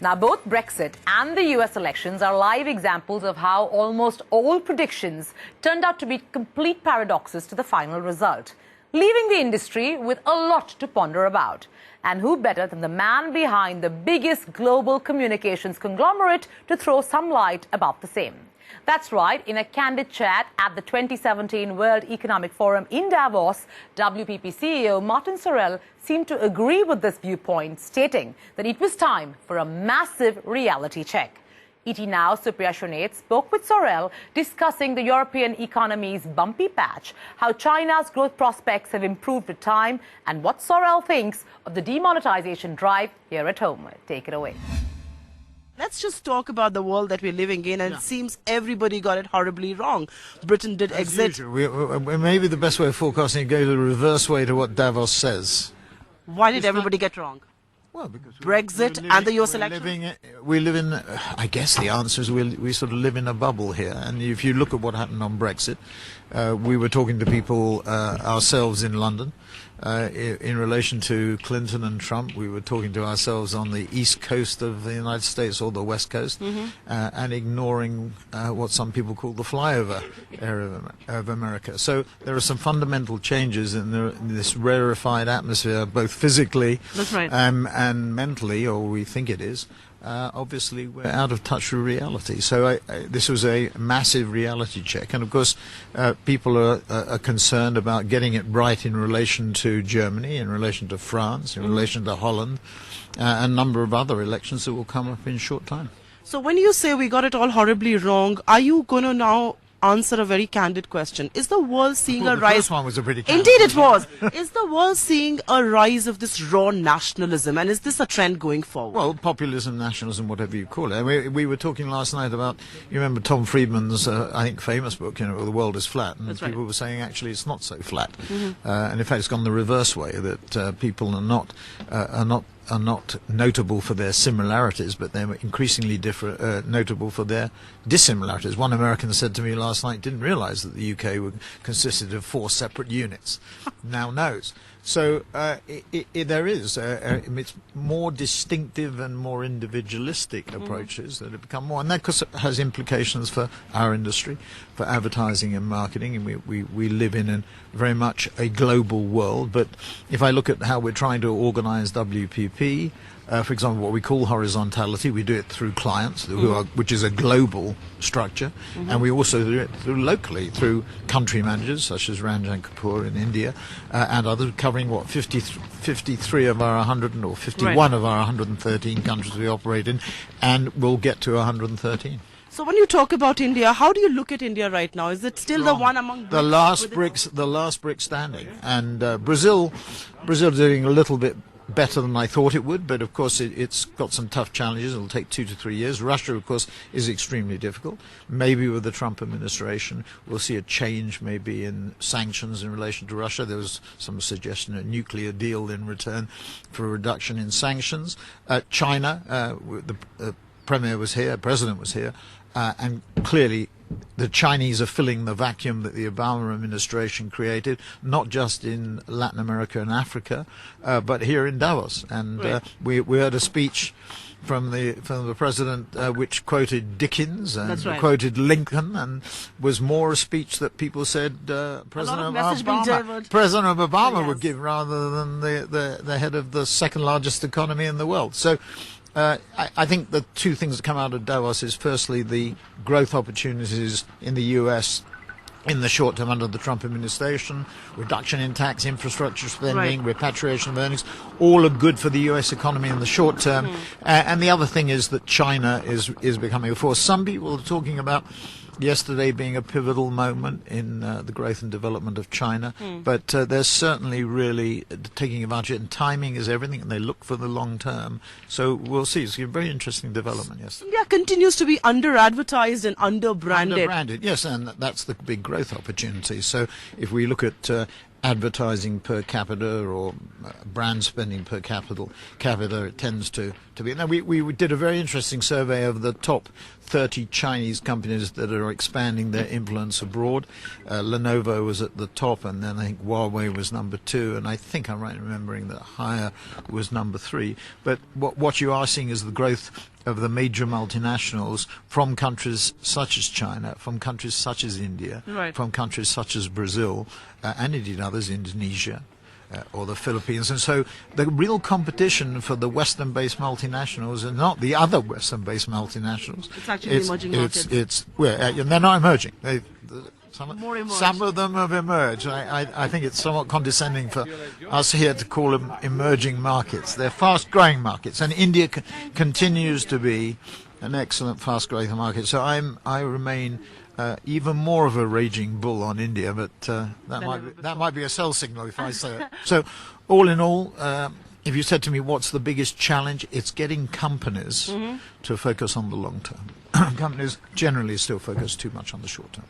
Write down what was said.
Now, both Brexit and the US elections are live examples of how almost all predictions turned out to be complete paradoxes to the final result, leaving the industry with a lot to ponder about. And who better than the man behind the biggest global communications conglomerate to throw some light about the same? That's right, in a candid chat at the 2017 World Economic Forum in Davos, WPP CEO Martin Sorrell seemed to agree with this viewpoint, stating that it was time for a massive reality check. ET Now Supriya Shunate spoke with Sorrell, discussing the European economy's bumpy patch, how China's growth prospects have improved with time, and what Sorrell thinks of the demonetization drive here at home. Take it away. Let's just talk about the world that we're living in, and it seems everybody got it horribly wrong. Britain did exit. Maybe the best way of forecasting is go the reverse way to what Davos says. Why did everybody get wrong? Well, because Brexit and the US election? We live in, I guess the answer is we sort of live in a bubble here. And if you look at what happened on Brexit, we were talking to people ourselves in London. In relation to Clinton and Trump, we were talking to ourselves on the east coast of the United States or the west coast, and ignoring what some people call the flyover area of America. So there are some fundamental changes in this rarefied atmosphere, both physically and mentally, or we think it is. Obviously, we're out of touch with reality. So this was a massive reality check. And, of course, people are concerned about getting it right in relation to Germany, in relation to France, in relation to Holland, and a number of other elections that will come up in short time. So when you say we got it all horribly wrong, are you going to now answer a very candid question? Is the world seeing a rise? The first one was a pretty candid. Indeed it was. Is the world seeing a rise of this raw nationalism, and is this a trend going forward? Well, populism, nationalism, whatever you call it. We were talking last night about, you remember Tom Friedman's, I think, famous book, The World is Flat, and people were saying actually it's not so flat. And in fact it's gone the reverse way, that people are not notable for their similarities, but they're increasingly notable for their dissimilarities. One American said to me last night, didn't realize that the UK consisted of 4 separate units. Now knows. So there is. It's more distinctive and more individualistic approaches that have become more. And that, of course, has implications for our industry, for advertising and marketing. And we live in very much a global world. But if I look at how we're trying to organize WPP, for example, what we call horizontality, we do it through clients, which is a global structure, and we also do it locally through country managers such as Ranjan Kapoor in India, and others, covering 53 of our 100 or 51 of our 113 countries we operate in, and we'll get to 113. So when you talk about India, how do you look at India right now? Is it still the one among the last BRICS standing? And Brazil doing a little bit better than I thought it would, but of course it's got some tough challenges. It'll take 2 to 3 years. Russia, of course, is extremely difficult. Maybe with the Trump administration we'll see a change maybe in sanctions in relation to Russia. There was some suggestion of a nuclear deal in return for a reduction in sanctions. China, the President was here, and clearly the Chinese are filling the vacuum that the Obama administration created, not just in Latin America and Africa, but here in Davos. And we heard a speech from the president which quoted Dickens and quoted Lincoln, and was more a speech that people said President Obama would give rather than the head of the second largest economy in the world. So I think the 2 things that come out of Davos is firstly the growth opportunities in the US in the short term under the Trump administration, reduction in tax, infrastructure spending, repatriation of earnings, all are good for the US economy in the short term. And the other thing is that China is becoming a force. Some people are talking about yesterday being a pivotal moment in the growth and development of China, but they're certainly really taking advantage, and timing is everything, and they look for the long term. So we'll see. It's a very interesting development, yes. India continues to be under-advertised and under-branded. Under-branded, yes, and that's the big growth opportunity. So if we look at advertising per capita or brand spending per capita, it tends to be. Now, we did a very interesting survey of the top 30 Chinese companies that are expanding their influence abroad. Lenovo was at the top, and then I think Huawei was number 2, and I think I'm right in remembering that Haier was number 3. But what you are seeing is the growth of the major multinationals from countries such as China, from countries such as India, Right. from countries such as Brazil, and indeed others, Indonesia. Or the Philippines. And so the real competition for the Western-based multinationals are not the other Western-based multinationals. It's actually the emerging markets. And they're not emerging. More emerged. Some of them have emerged. I think it's somewhat condescending for us here to call them emerging markets. They're fast-growing markets, and India continues to be an excellent fast-growing market. So I remain even more of a raging bull on India, but that might be a sell signal if I say it. So, all in all, if you said to me, what's the biggest challenge? It's getting companies to focus on the long term. Companies generally still focus too much on the short term.